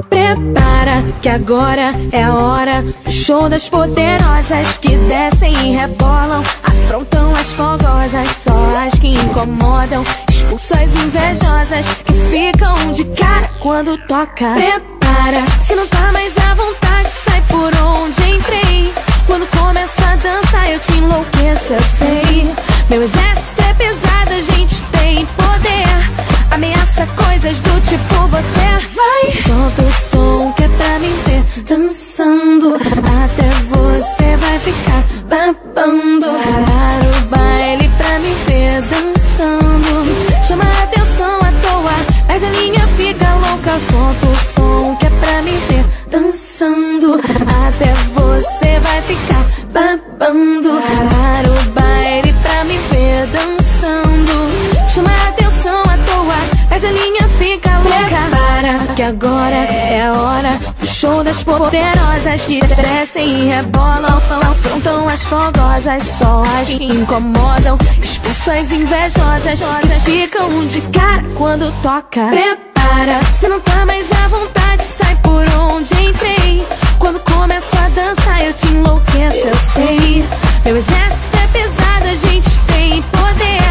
Prepara que agora é a hora do show das poderosas que descem e rebolam, afrontam as fogosas, só as que incomodam, expulsam as invejosas que ficam de cara quando toca. Prepara, se não tá mais à vontade, sai por onde entrei. Quando começa a dança eu te enlouqueço, eu sei. Meu exército é pesado, a gente tem poder, ameaça coisas do tipo você vai. Solta o som que é pra me ver dançando, até você vai ficar babando. Para o baile pra me ver dançando, chama a atenção à toa, perde a linha, fica louca. Solta o som que é pra me ver dançando, até você vai ficar babando. Para o baile pra me ver dançando, chama a atenção à toa, perde a linha, fica louca. Para que agora é a hora do show das poderosas que descem e rebolam, afrontam as fogosas, só as que incomodam, expulsam as invejosas, ficam de cara quando toca. Prepara, se não tá mais à vontade, sai por onde entrei. Quando começo a dança eu te enlouqueço, eu sei. Meu exército é pesado, a gente tem poder,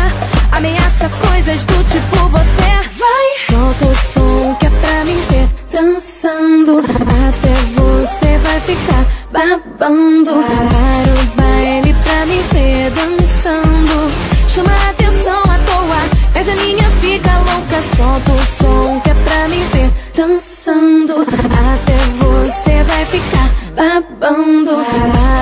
ameaça coisas do tipo você vai. Solta o som que é pra me ver dançando, até você vai ficar babando. Para o baile pra me ver dançando, chama a atenção à toa, perde a linha, fica louca. Solta o som que é pra me ver dançando, até você vai ficar babando.